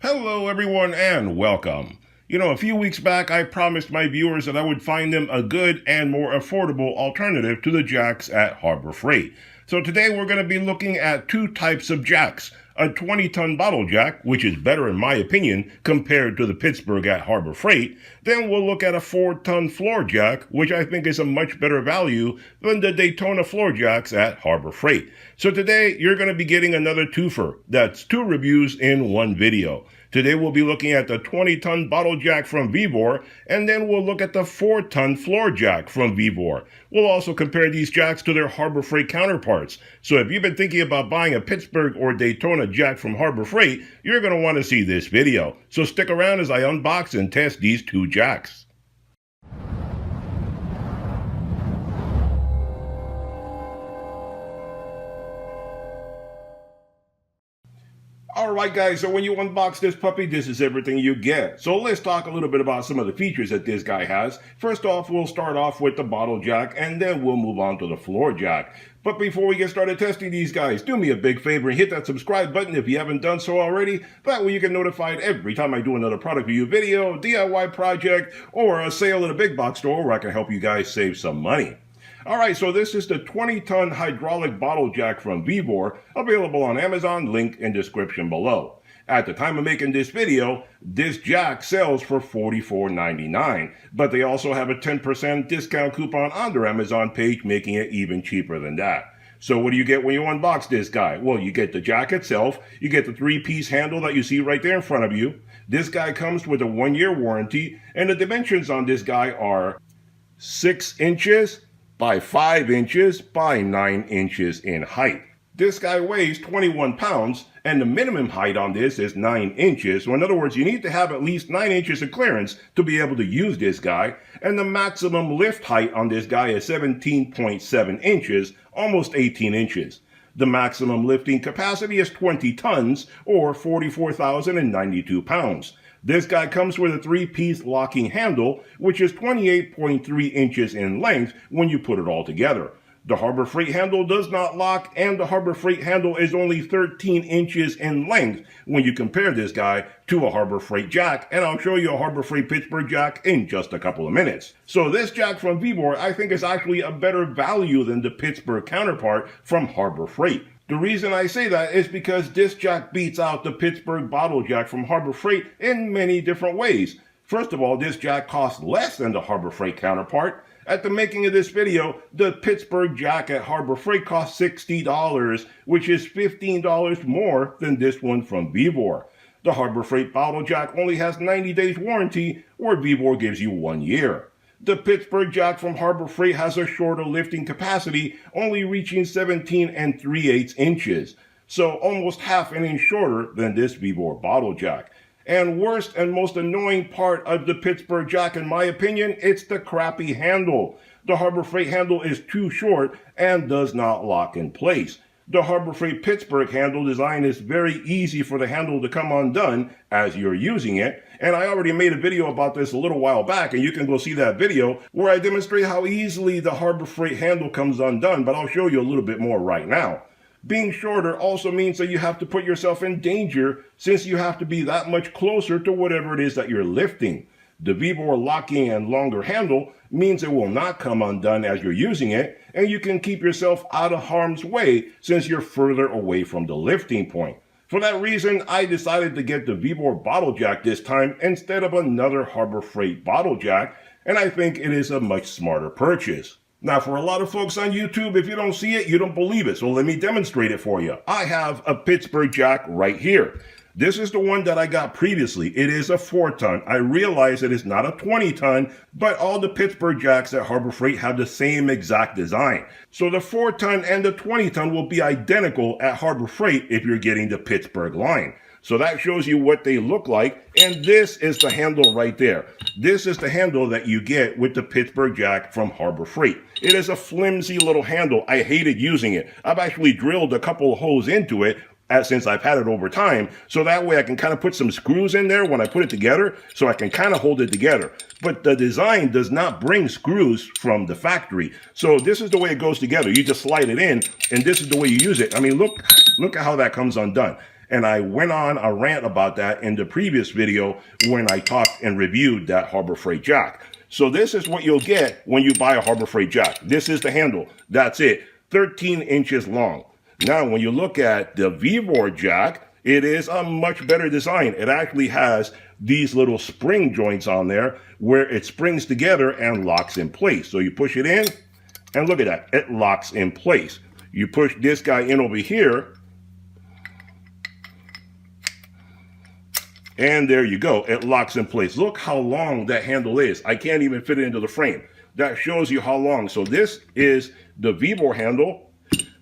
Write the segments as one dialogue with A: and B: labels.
A: Hello everyone and welcome. A few weeks back I promised my viewers that I would find them a good and more affordable alternative to the jacks at Harbor Freight. So today we're going to be looking at two types of jacks. A 20-ton bottle jack, which is better in my opinion compared to the Pittsburgh at Harbor Freight. Then we'll look at a 4-ton floor jack, which I think is a much better value than the Daytona floor jacks at Harbor Freight. So today you're going to be getting another twofer. That's two reviews in one video. Today we'll be looking at the 20-ton bottle jack from Vevor, and then we'll look at the 4-ton floor jack from Vevor. We'll also compare these jacks to their Harbor Freight counterparts. So if you've been thinking about buying a Pittsburgh or Daytona jack from Harbor Freight, you're going to want to see this video. So stick around as I unbox and test these two jacks. Alright guys, so when you unbox this puppy, this is everything you get. So let's talk a little bit about some of the features that this guy has. First off, we'll start off with the bottle jack, and then we'll move on to the floor jack. But before we get started testing these guys, do me a big favor and hit that subscribe button if you haven't done so already. That way you get notified every time I do another product review video, DIY project, or a sale at a big box store where I can help you guys save some money. Alright, so this is the 20-ton hydraulic bottle jack from Vevor, available on Amazon, link in description below. At the time of making this video, this jack sells for $44.99, but they also have a 10% discount coupon on their Amazon page, making it even cheaper than that. So what do you get when you unbox this guy? Well, you get the jack itself, you get the 3-piece handle that you see right there in front of you. This guy comes with a 1-year warranty, and the dimensions on this guy are 6 inches by 5 inches by 9 inches in height. This guy weighs 21 pounds, and the minimum height on this is 9 inches. So in other words, you need to have at least 9 inches of clearance to be able to use this guy. And the maximum lift height on this guy is 17.7 inches, almost 18 inches. The maximum lifting capacity is 20 tons, or 44,092 pounds. This guy comes with a 3-piece locking handle, which is 28.3 inches in length when you put it all together. The Harbor Freight handle does not lock, and the Harbor Freight handle is only 13 inches in length when you compare this guy to a Harbor Freight jack, and I'll show you a Harbor Freight Pittsburgh jack in just a couple of minutes. So this jack from Vevor I think is actually a better value than the Pittsburgh counterpart from Harbor Freight. The reason I say that is because this jack beats out the Pittsburgh bottle jack from Harbor Freight in many different ways. First of all, this jack costs less than the Harbor Freight counterpart. At the making of this video, the Pittsburgh jack at Harbor Freight costs $60, which is $15 more than this one from Vevor. The Harbor Freight bottle jack only has 90 days warranty, where Vevor gives you 1 year. The Pittsburgh jack from Harbor Freight has a shorter lifting capacity, only reaching 17 3/8 inches, so almost half an inch shorter than this Vevor bottle jack. And worst and most annoying part of the Pittsburgh jack, in my opinion, it's the crappy handle. The Harbor Freight handle is too short and does not lock in place. The Harbor Freight Pittsburgh handle design is very easy for the handle to come undone as you're using it, and I already made a video about this a little while back, and you can go see that video where I demonstrate how easily the Harbor Freight handle comes undone, but I'll show you a little bit more right now. Being shorter also means that you have to put yourself in danger, since you have to be that much closer to whatever it is that you're lifting. The Vevor locking and longer handle means it will not come undone as you're using it, and you can keep yourself out of harm's way since you're further away from the lifting point. For that reason, I decided to get the Vevor bottle jack this time instead of another Harbor Freight bottle jack, and I think it is a much smarter purchase. Now, for a lot of folks on YouTube, if you don't see it, you don't believe it, so let me demonstrate it for you. I have a Pittsburgh jack right here. This is the one that I got previously. It is a 4-ton. I realize it is not a 20-ton, but all the Pittsburgh jacks at Harbor Freight have the same exact design. So the 4-ton and the 20-ton will be identical at Harbor Freight if you're getting the Pittsburgh line. So that shows you what they look like, and this is the handle right there. This is the handle that you get with the Pittsburgh jack from Harbor Freight. It is a flimsy little handle. I hated using it. I've actually drilled a couple of holes into it since I've had it over time, so that way I can kind of put some screws in there when I put it together, so I can kind of hold it together. But the design does not bring screws from the factory. So this is the way it goes together. You just slide it in, and this is the way you use it. I mean, look at how that comes undone. And I went on a rant about that in the previous video when I talked and reviewed that Harbor Freight jack. So this is what you'll get when you buy a Harbor Freight jack. This is the handle. That's it. 13 inches long. Now, when you look at the Vibor jack, it is a much better design. It actually has these little spring joints on there where it springs together and locks in place. So you push it in, and look at that. It locks in place. You push this guy in over here, and there you go. It locks in place. Look how long that handle is. I can't even fit it into the frame. That shows you how long. So this is the Vibor handle.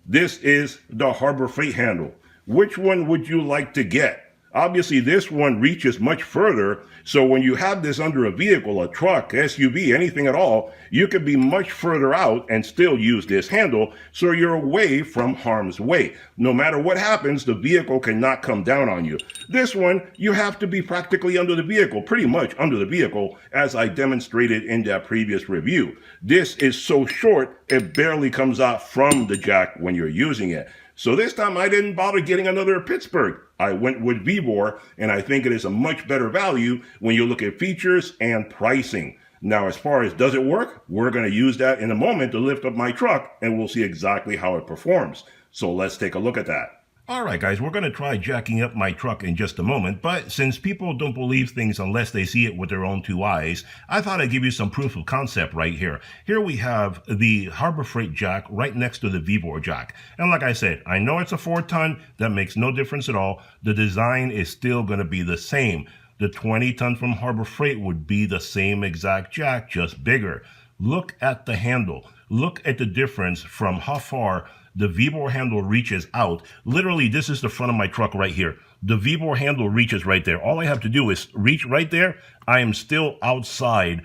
A: This is the Harbor Freight handle. Which one would you like to get? Obviously, this one reaches much further, so when you have this under a vehicle, a truck, SUV, anything at all, you could be much further out and still use this handle, so you're away from harm's way. No matter what happens, the vehicle cannot come down on you. This one, you have to be practically under the vehicle, pretty much under the vehicle, as I demonstrated in that previous review. This is so short, it barely comes out from the jack when you're using it. So this time I didn't bother getting another Pittsburgh. I went with Vibor, and I think it is a much better value when you look at features and pricing. Now, as far as does it work, we're going to use that in a moment to lift up my truck, and we'll see exactly how it performs. So let's take a look at that. Alright guys, we're going to try jacking up my truck in just a moment, but since people don't believe things unless they see it with their own two eyes, I thought I'd give you some proof of concept right here. Here we have the Harbor Freight jack right next to the Vibor jack. And like I said, I know it's a 4-ton, that makes no difference at all. The design is still going to be the same. The 20-ton from Harbor Freight would be the same exact jack, just bigger. Look at the handle. Look at the difference from how far the Vibor handle reaches out. Literally, this is the front of my truck right here. The Vibor handle reaches right there. All I have to do is reach right there. I am still outside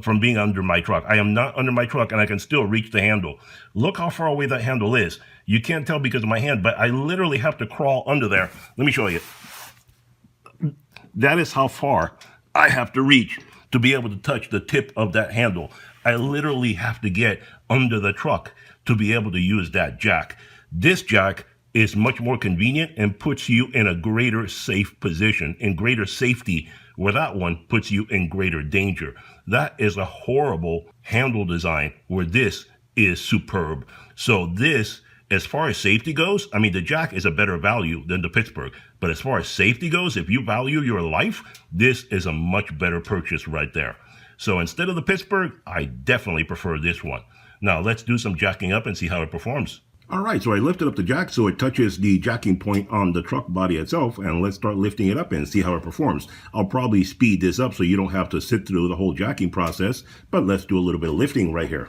A: from being under my truck. I am not under my truck, and I can still reach the handle. Look how far away that handle is. You can't tell because of my hand, but I literally have to crawl under there. Let me show you. That is how far I have to reach to be able to touch the tip of that handle. I literally have to get under the truck to be able to use that jack. This jack is much more convenient and puts you in a greater safe position, in greater safety, where that one puts you in greater danger. That is a horrible handle design where this is superb. So this, as far as safety goes, I mean, the jack is a better value than the Pittsburgh. But as far as safety goes, if you value your life, this is a much better purchase right there. So instead of the Pittsburgh, I definitely prefer this one. Now let's do some jacking up and see how it performs. Alright, so I lifted up the jack so it touches the jacking point on the truck body itself, and let's start lifting it up and see how it performs. I'll probably speed this up so you don't have to sit through the whole jacking process, but let's do a little bit of lifting right here.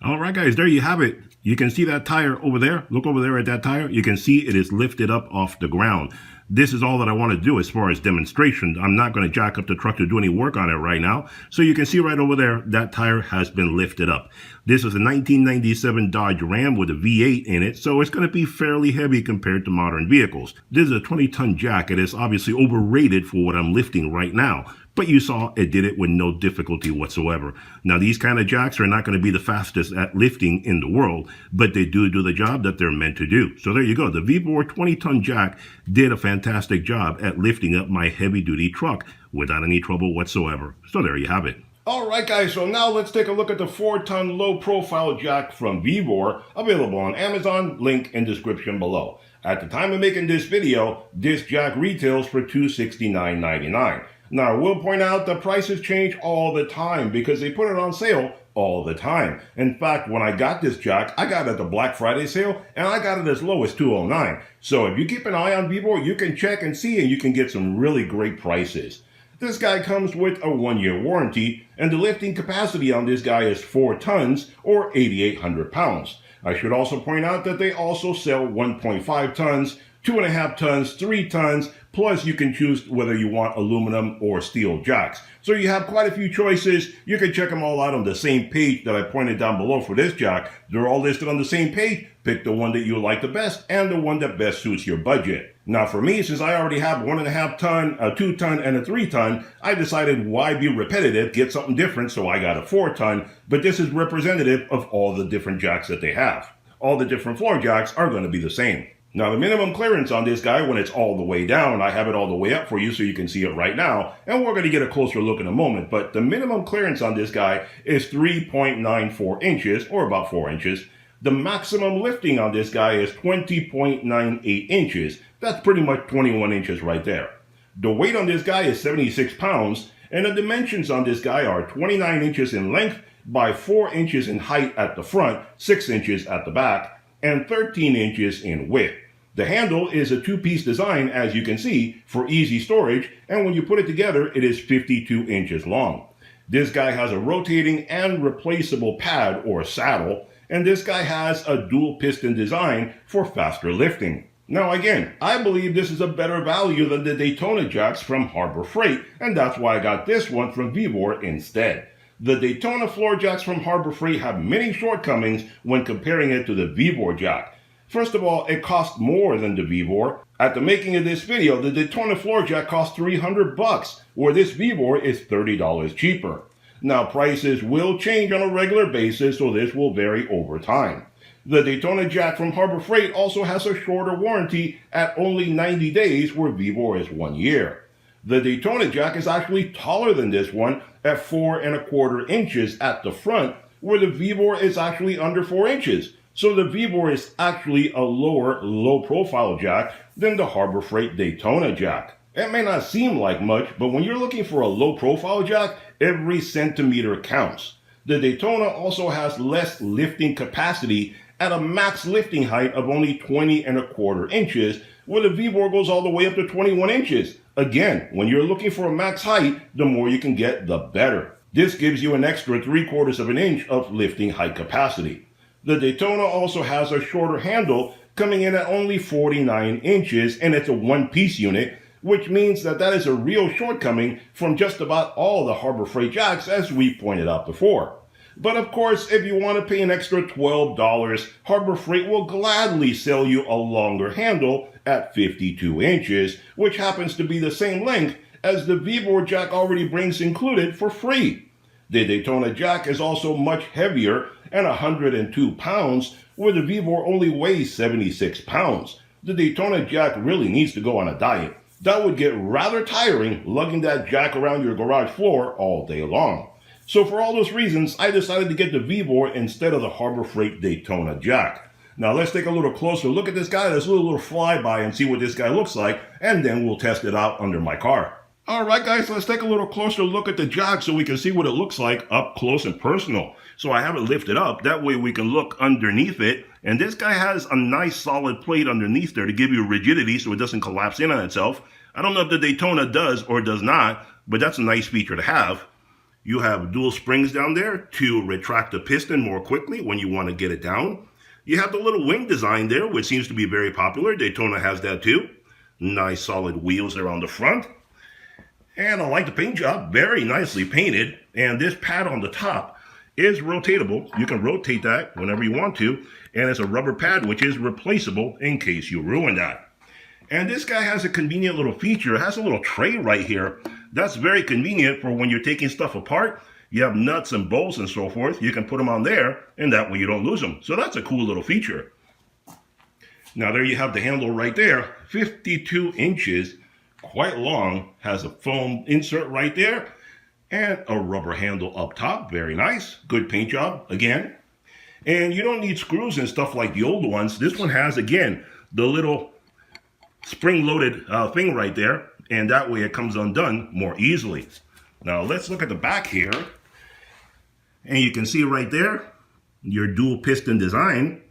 A: All right, guys, there you have it. You can see that tire over there. Look over there at that tire. You can see it is lifted up off the ground. This is all that I want to do as far as demonstration. I'm not going to jack up the truck to do any work on it right now. So you can see right over there, that tire has been lifted up. This is a 1997 Dodge Ram with a V8 in it, so it's going to be fairly heavy compared to modern vehicles. This is a 20-ton jack. It is obviously overrated for what I'm lifting right now. But you saw it did it with no difficulty whatsoever. Now, these kind of jacks are not going to be the fastest at lifting in the world, but they do the job that they're meant to do. So there you go. The Vibor 20-ton jack did a fantastic job at lifting up my heavy-duty truck without any trouble whatsoever. So there you have it. Alright guys, so now let's take a look at the 4-ton low-profile jack from Vevor, available on Amazon, link in description below. At the time of making this video, this jack retails for $269.99. Now I will point out the prices change all the time because they put it on sale all the time. In fact, when I got this jack, I got it at the Black Friday sale and I got it as low as $209. So if you keep an eye on Vevor, you can check and see and you can get some really great prices. This guy comes with a 1-year warranty, and the lifting capacity on this guy is 4 tons or 8,800 pounds. I should also point out that they also sell 1.5 tons, 2.5 tons, 3 tons, plus you can choose whether you want aluminum or steel jacks. So you have quite a few choices. You can check them all out on the same page that I pointed down below for this jack. They're all listed on the same page. Pick the one that you like the best and the one that best suits your budget. Now for me, since I already have 1.5 ton, a 2 ton, and a 3 ton, I decided why be repetitive, get something different, so I got a 4 ton, but this is representative of all the different jacks that they have. All the different floor jacks are going to be the same. Now the minimum clearance on this guy when it's all the way down, I have it all the way up for you so you can see it right now, and we're going to get a closer look in a moment, but the minimum clearance on this guy is 3.94 inches, or about 4 inches. The maximum lifting on this guy is 20.98 inches. That's pretty much 21 inches right there. The weight on this guy is 76 pounds, and the dimensions on this guy are 29 inches in length by 4 inches in height at the front, 6 inches at the back, and 13 inches in width. The handle is a 2-piece design, as you can see, for easy storage, and when you put it together, it is 52 inches long. This guy has a rotating and replaceable pad or saddle, and this guy has a dual piston design for faster lifting. Now again, I believe this is a better value than the Daytona jacks from Harbor Freight, and that's why I got this one from Vevor instead. The Daytona floor jacks from Harbor Freight have many shortcomings when comparing it to the Vevor jack. First of all, it costs more than the Vevor. At the making of this video, the Daytona floor jack cost $300, where this Vevor is $30 cheaper. Now prices will change on a regular basis, so this will vary over time. The Daytona jack from Harbor Freight also has a shorter warranty at only 90 days, where Vevor is 1 year. The Daytona jack is actually taller than this one at 4.25 inches at the front, where the Vevor is actually under 4 inches. So the Vevor is actually a lower, low-profile jack than the Harbor Freight Daytona jack. It may not seem like much, but when you're looking for a low-profile jack, every centimeter counts. The Daytona also has less lifting capacity at a max lifting height of only 20.25 inches, where the Vevor goes all the way up to 21 inches. Again, when you're looking for a max height, the more you can get, the better. This gives you an extra 3/4 of an inch of lifting height capacity. The Daytona also has a shorter handle, coming in at only 49 inches, and it's a 1-piece unit, which means that is a real shortcoming from just about all the Harbor Freight jacks, as we pointed out before. But of course, if you want to pay an extra $12, Harbor Freight will gladly sell you a longer handle at 52 inches, which happens to be the same length as the Vevor jack already brings included for free. The Daytona jack is also much heavier and 102 pounds, where the Vevor only weighs 76 pounds. The Daytona jack really needs to go on a diet. That would get rather tiring lugging that jack around your garage floor all day long. So for all those reasons, I decided to get the Vevor instead of the Harbor Freight Daytona jack. Now let's take a little closer look at this guy. Let's do a little flyby and see what this guy looks like, and then we'll test it out under my car. Alright guys, let's take a little closer look at the jack so we can see what it looks like up close and personal. So I have it lifted up, that way we can look underneath it. And this guy has a nice solid plate underneath there to give you rigidity so it doesn't collapse in on itself. I don't know if the Daytona does or does not, but that's a nice feature to have. You have dual springs down there to retract the piston more quickly when you want to get it down. You have the little wing design there, which seems to be very popular. Daytona has that too. Nice solid wheels there on the front. And I like the paint job, very nicely painted. And this pad on the top is rotatable. You can rotate that whenever you want to. And it's a rubber pad, which is replaceable in case you ruin that. And this guy has a convenient little feature. It has a little tray right here. That's very convenient for when you're taking stuff apart. You have nuts and bolts and so forth. You can put them on there, and that way you don't lose them. So that's a cool little feature. Now there you have the handle right there, 52 inches, quite long, has a foam insert right there. And a rubber handle up top, very nice. Good paint job, again. And you don't need screws and stuff like the old ones. This one has, again, the little spring-loaded thing right there, and that way it comes undone more easily. Now let's look at the back here, and you can see right there your dual piston design.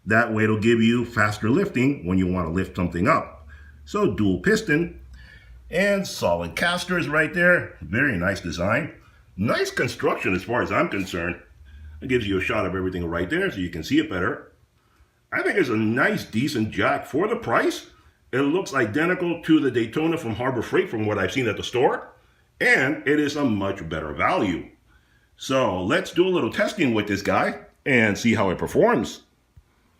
A: That way it'll give you faster lifting when you want to lift something up. So dual piston and solid casters right there. Very nice design. Nice construction as far as I'm concerned. It gives you a shot of everything right there so you can see it better. I think it's a nice, decent jack for the price. It looks identical to the Daytona from Harbor Freight from what I've seen at the store. And it is a much better value. So let's do a little testing with this guy and see how it performs.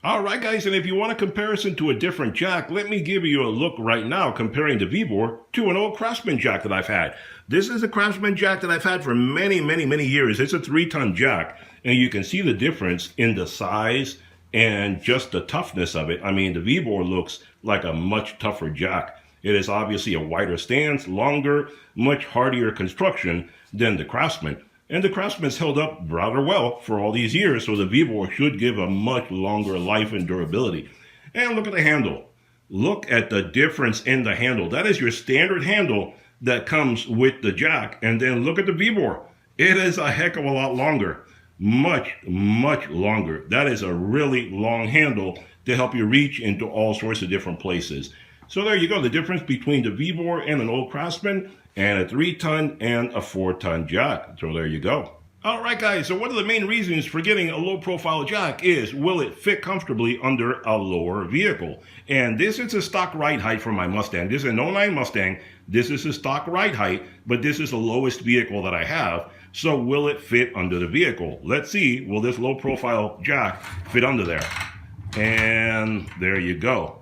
A: Alright guys, and if you want a comparison to a different jack, let me give you a look right now comparing the V-bore to an old Craftsman jack that I've had. This is a Craftsman jack that I've had for many years. It's a 3-ton jack, and you can see the difference in the size and just the toughness of it. I mean, the V-bore looks like a much tougher jack. It is obviously a wider stance, longer, much hardier construction than the Craftsman. And the Craftsman's held up rather well for all these years, so the V-bore should give a much longer life and durability. And look at the handle. Look at the difference in the handle. That is your standard handle that comes with the jack. And then look at the V-bore. It is a heck of a lot longer. Much longer. That is a really long handle to help you reach into all sorts of different places. So there you go, the difference between the V-bore and an old Craftsman, and a 3-ton and a 4-ton jack. So there you go. Alright guys, so one of the main reasons for getting a low profile jack is, will it fit comfortably under a lower vehicle? And this is a stock ride height for my Mustang. This is an '09 Mustang. This is a stock ride height, but this is the lowest vehicle that I have. So will it fit under the vehicle? Let's see, will this low profile jack fit under there? And there you go.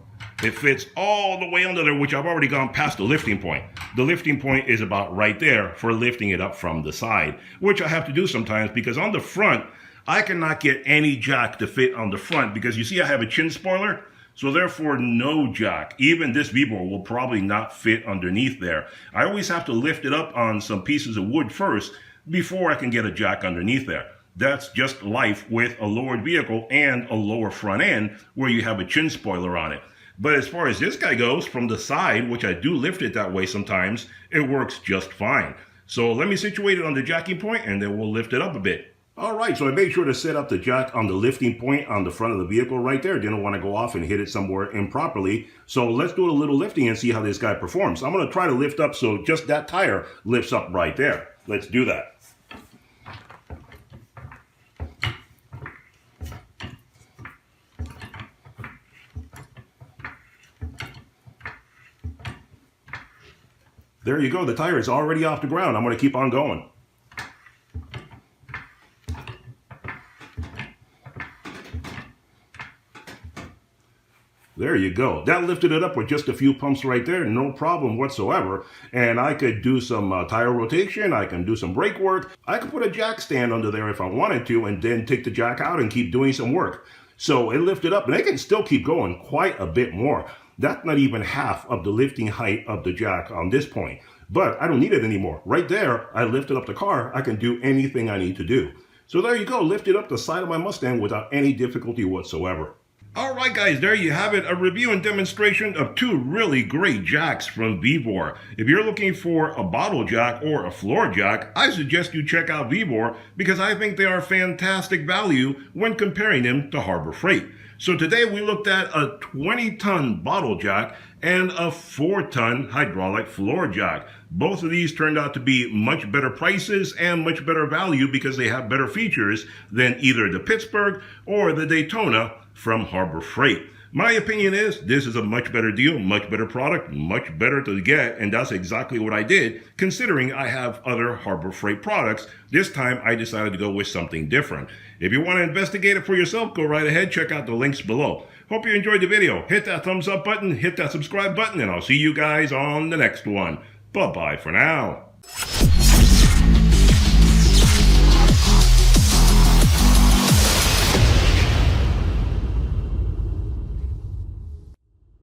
A: It fits all the way under there, which I've already gone past the lifting point. The lifting point is about right there for lifting it up from the side, which I have to do sometimes because on the front, I cannot get any jack to fit on the front because you see I have a chin spoiler, so therefore no jack, even this V-bore will probably not fit underneath there. I always have to lift it up on some pieces of wood first before I can get a jack underneath there. That's just life with a lowered vehicle and a lower front end where you have a chin spoiler on it. But as far as this guy goes, from the side, which I do lift it that way sometimes, it works just fine. So let me situate it on the jacking point and then we'll lift it up a bit. Alright, so I made sure to set up the jack on the lifting point on the front of the vehicle right there. Didn't want to go off and hit it somewhere improperly. So let's do a little lifting and see how this guy performs. I'm going to try to lift up so just that tire lifts up right there. Let's do that. There you go, the tire is already off the ground. I'm going to keep on going. There you go. That lifted it up with just a few pumps right there, no problem whatsoever. And I could do some tire rotation, I can do some brake work. I could put a jack stand under there if I wanted to and then take the jack out and keep doing some work. So it lifted up and it can still keep going quite a bit more. That's not even half of the lifting height of the jack on this point. But I don't need it anymore. Right there, I lifted up the car. I can do anything I need to do. So there you go, lifted up the side of my Mustang without any difficulty whatsoever. Alright guys, there you have it, a review and demonstration of two really great jacks from V-bore. If you're looking for a bottle jack or a floor jack, I suggest you check out V-bore because I think they are fantastic value when comparing them to Harbor Freight. So today we looked at a 20-ton bottle jack and a 4-ton hydraulic floor jack. Both of these turned out to be much better prices and much better value because they have better features than either the Pittsburgh or the Daytona from Harbor Freight. My opinion is this is a much better deal, much better product, much better to get, and that's exactly what I did, considering I have other Harbor Freight products. This time I decided to go with something different. If you want to investigate it for yourself, go right ahead, check out the links below. Hope you enjoyed the video. Hit that thumbs up button, hit that subscribe button, and I'll see you guys on the next one. Bye-bye for now.